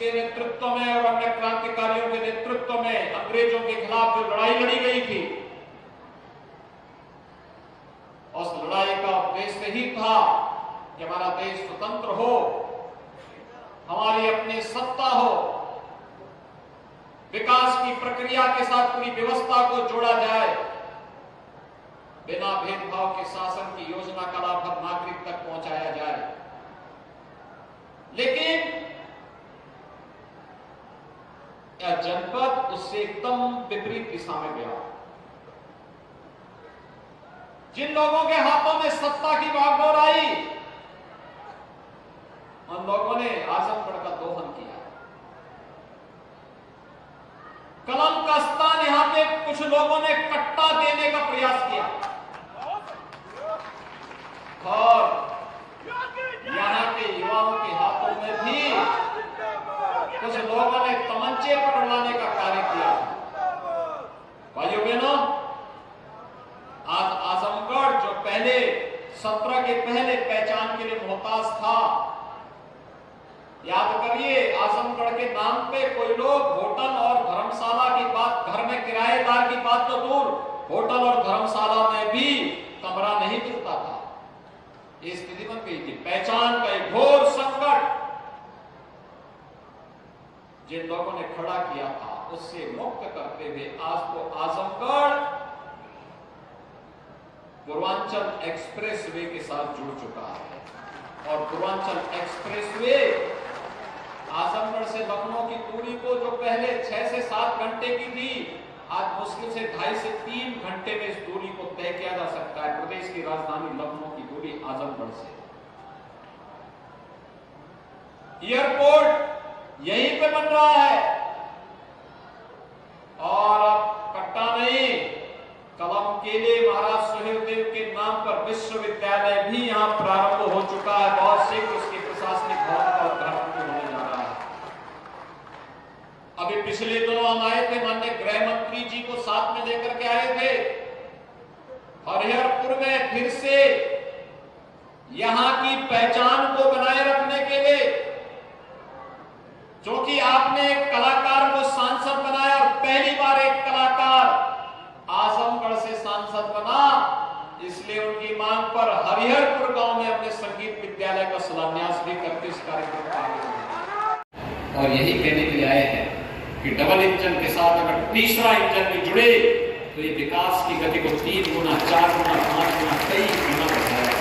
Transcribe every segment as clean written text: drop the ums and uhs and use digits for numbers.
के नेतृत्व में और अन्य क्रांतिकारियों के नेतृत्व में अंग्रेजों के खिलाफ जो लड़ाई लड़ी गई थी, उस लड़ाई का उद्देश्य ही था कि हमारा देश स्वतंत्र हो, हमारी अपनी सत्ता हो, विकास की प्रक्रिया के साथ पूरी व्यवस्था को जोड़ा जाए, बिना भेदभाव के शासन की योजना का लाभ हर नागरिक तक पहुंचाया जाए। लेकिन यह जनपद उससे एकदम विपरीत दिशा में गया। जिन लोगों के हाथों में सत्ता की बागडोर आई, उन लोगों ने आजमगढ़ का दोहन किया। कलम का स्थान यहां पे कुछ लोगों ने कट्टा देने का प्रयास किया और यहां के युवाओं के हाथों में भी कुछ लोगों ने तमंचे पकड़वाने का कार्य किया। भाइयों बहनों, आज आजमगढ़ जो पहले 17 के पहले पहचान के लिए मोहताज था, याद करिए, आजमगढ़ के नाम पे कोई लोग होटल और धर्मशाला की बात, घर में किराएदार की बात तो दूर, होटल और धर्मशाला में भी कमरा नहीं मिलता था। ये स्थिति बन गई थी। पहचान का एक घोर संकट जिन लोगों ने खड़ा किया था, उससे मुक्त करते हुए आज तो आजमगढ़ पूर्वांचल एक्सप्रेसवे के साथ जुड़ चुका है। और पूर्वांचल एक्सप्रेसवे आजमगढ़ से लखनऊ की दूरी को जो पहले 6 से 7 घंटे की थी, आज मुश्किल से 2.5 से 3 घंटे में इस दूरी को तय किया जा सकता है। प्रदेश की राजधानी लखनऊ की दूरी आजमगढ़ से। एयरपोर्ट यहीं पे बन रहा है और अब कट्टा नहीं, कलम केले महाराज सुहेलदेव के नाम पर विश्वविद्यालय भी यहां प्रारंभ हो चुका है। बहुत शीघ्र उसकी प्रशासनिक भवन का उद्घाटन होने जा रहा है। अभी पिछले दिनों हम आए थे, माननीय गृह मंत्री जी को साथ में लेकर के आए थे। हरिहरपुर में फिर से यहां की पहचान को बनाए रखने के लिए, जो कि आपने एक कलाकार को सांसद बनाया और पहली बार एक कलाकार आजमगढ़ से सांसद बना, इसलिए उनकी मांग पर हरिहरपुर गांव में अपने संगीत विद्यालय का शिलान्यास भी करके इस कार्यक्रम का आयोजन। और यही कहने के लिए आए हैं कि डबल इंजन के साथ अगर तीसरा इंजन भी जुड़े तो ये विकास की गति को 3 गुना, 4 गुना, 5 गुना, कई गुना बढ़ाया।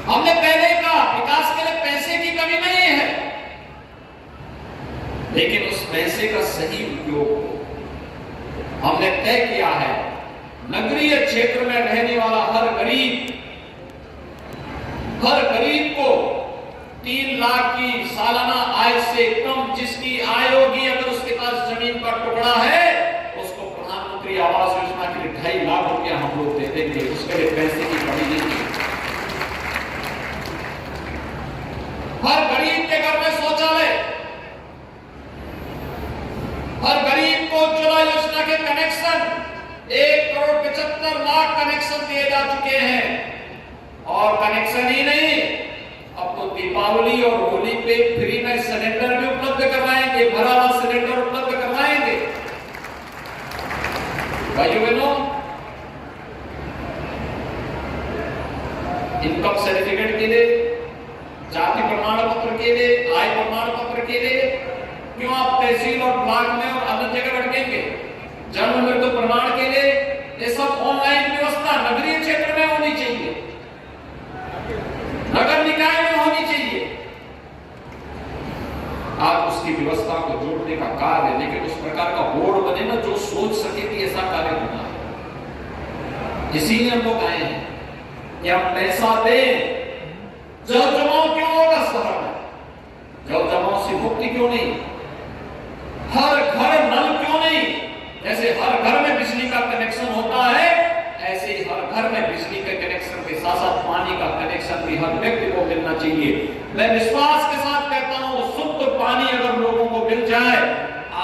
हमने पहले कहा विकास के लिए पैसे की कमी नहीं है, लेकिन उस पैसे का सही उपयोग हो। हमने तय किया है नगरीय क्षेत्र में रहने वाला हर गरीब को 3 लाख की सालाना आय से कम जिसकी आय होगी, अगर उसके पास जमीन का टुकड़ा है, उसको प्रधानमंत्री आवास योजना के लिए 2.5 लाख रुपया हम लोग दे देंगे। उसके लिए पैसे की कमी नहीं है। हर गरीब के घर में शौचालय, हर गरीब को उज्ज्वला योजना के कनेक्शन 1,75,00,000 कनेक्शन दिए जा चुके हैं। और कनेक्शन ही नहीं, अब तो दीपावली और होली पे फ्री में सिलेंडर भी उपलब्ध करवाएंगे, भरा हुआ सिलेंडर उपलब्ध करवाएंगे। भाइयों बहनों, इनकम सर्टिफिकेट के लिए, जाति प्रमाण पत्र के लिए, आय प्रमाण पत्र के लिए क्यों आप तहसील और ब्लॉक में और अन्य जगह रखेंगे? जन्म मृत्यु प्रमाण के लिए ये सब ऑनलाइन व्यवस्था नगरीय क्षेत्र में होनी चाहिए, नगर निकाय में होनी चाहिए। आप उसकी व्यवस्था को जोड़ने का कार्य, लेकिन उस प्रकार का बोर्ड बने ना जो सोच सके कि ऐसा कार्य होना है। इसीलिए हम लोग आए हैं कि हम पैसा दें। जल जमाव क्यों होगा शहर में? जल जमाव से मुक्ति क्यों नहीं? हर घर नल क्यों नहीं? जैसे हर घर में बिजली का कनेक्शन होता है, ऐसे ही हर घर में बिजली के कनेक्शन के साथ साथ पानी का कनेक्शन भी हर व्यक्ति को मिलना चाहिए। मैं विश्वास के साथ कहता हूं, शुद्ध पानी अगर लोगों को मिल जाए,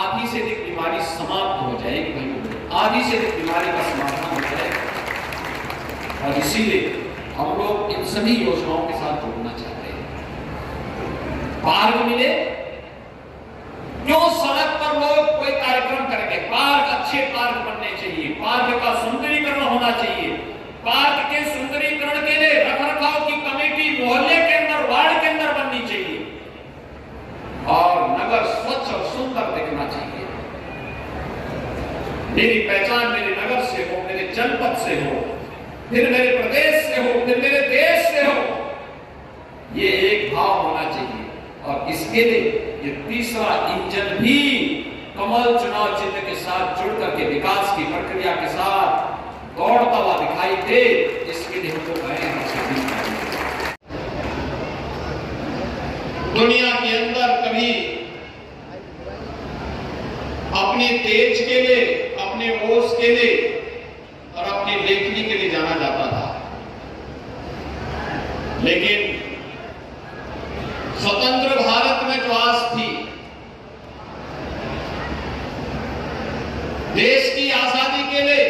आधी से अधिक बीमारी समाप्त हो जाएगी। भाई, आधी से अधिक बीमारी का समाधान हो जाएगा। और इसीलिए हम लोग इन सभी योजनाओं के साथ जुड़ना चाहते हैं। पार्क मिले, क्यों सड़क पर लोग कोई कार्यक्रम करेंगे? पार्क, अच्छे पार्क बनने चाहिए, पार्क का सुंदरीकरण होना चाहिए। पार्क के सुंदरीकरण के लिए रखरखाव की कमेटी मोहल्ले के अंदर, वार्ड के अंदर बननी चाहिए और नगर स्वच्छ और सुंदर दिखना चाहिए। मेरी पहचान मेरे नगर से हो, मेरे जनपद से हो, फिर मेरे प्रदेश से हो, फिर मेरे देश से हो, ये एक भाव होना चाहिए। और इसके लिए ये तीसरा इंजन भी कमल चुनाव चिन्ह के साथ जुड़ करके विकास की प्रक्रिया के साथ दौड़ता हुआ दिखाई दे, इसके लिए हमको दुनिया के अंदर कभी अपने तेज के लिए, अपने ओज के लिए और अपनी लेखनी के लिए जाना जाता था, लेकिन स्वतंत्र भारत में जो आस थी, देश की आजादी के लिए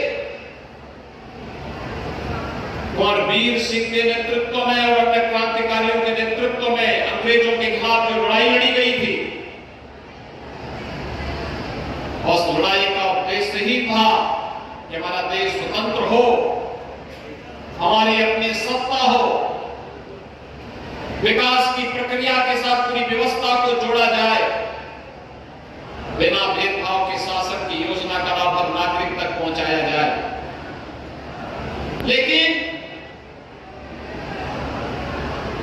और वीर सिंह के नेतृत्व में और अन्य क्रांतिकारियों के नेतृत्व में अंग्रेजों के खिलाफ जो लड़ाई लड़ी गई थी, उस लड़ाई का उद्देश्य ही था कि हमारा देश स्वतंत्र हो, हमारी अपनी सत्ता हो, विकास की प्रक्रिया के साथ पूरी व्यवस्था को जोड़ा जाए, बिना भेदभाव के शासन की योजना का लाभ हर नागरिक तक पहुंचाया जाए। लेकिन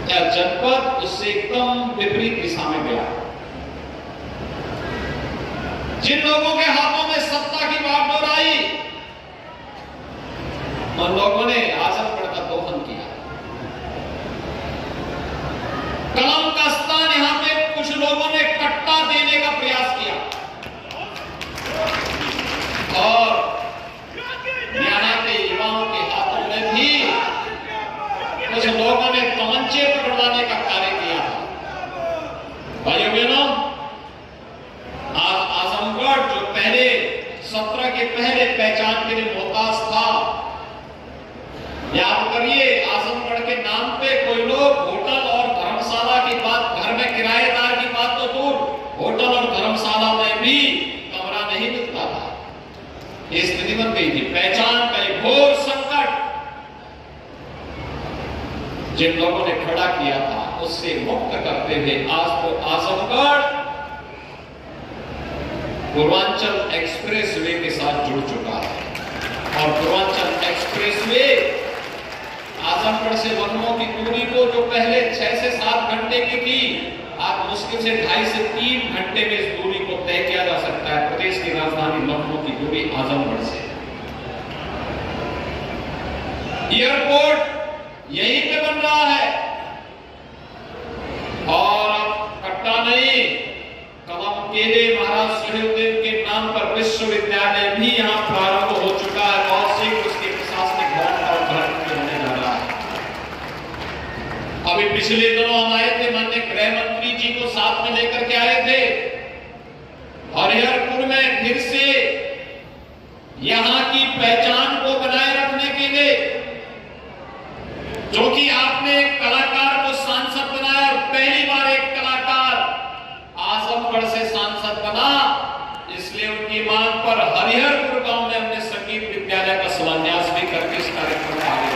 क्या जनपद उससे एकदम विपरीत दिशा में गया। जिन लोगों के हाथों में सत्ता की बागडोर आई, उन लोगों ने आजमगढ़ का दोहन किया। कलम का स्थान यहां पे कुछ लोगों ने कट्टा देने का प्रयास किया और यहां के युवाओं के हाथों में भी कुछ लोगों ने तमंचे पकड़वाने का कार्य किया। भाइयों बहनों, आज आजमगढ़ जो पहले सत्र के पहले पहचान के लिए मोहताज था, याद करिए, आजमगढ़ के नाम पे कोई लोग होटल और धर्मशाला की बात, घर में किराएदार की बात तो दूर, होटल और धर्मशाला में भी कमरा नहीं मिलता था। ये स्थिति बन गई थी। पहचान का एक घोर संकट जिन लोगों ने खड़ा किया था, उससे मुक्त करते हुए आज तो आजमगढ़ पूर्वांचल एक्सप्रेसवे के साथ जुड़ चुका है और पूर्वांचल एक्सप्रेसवे आजमगढ़ से लखनऊ की दूरी को जो पहले 6 से 7 घंटे की थी, आज मुश्किल से 2.5 से 3 घंटे में इस दूरी को तय किया जा सकता है। प्रदेश की राजधानी लखनऊ की दूरी आजमगढ़ से। एयरपोर्ट यहीं पे बन रहा है और अब कट्टा नहीं, कलम केले महाराज सुहेलदेव के नाम पर विश्वविद्यालय भी यहां प्रारंभ हो चुका है। बहुत शीघ्र उसके प्रशासनिक भवन का उद्घाटन होने जा रहा है। अभी पिछले दिनों हम आए थे, माननीय गृह मंत्री जी को साथ में लेकर के आए थे हरिहरपुर में, फिर से यहां की पहचान को बनाए रखने के लिए, जो कि आपने एक कलाकार को सांसद बनाया और पहली बार एक कलाकार आजमगढ़ से सांसद बना, इसलिए उनकी मांग पर हरिहरपुर गांव में हमने संगीत विद्यालय का शिलान्यास भी करके इस कार्यक्रम में आगे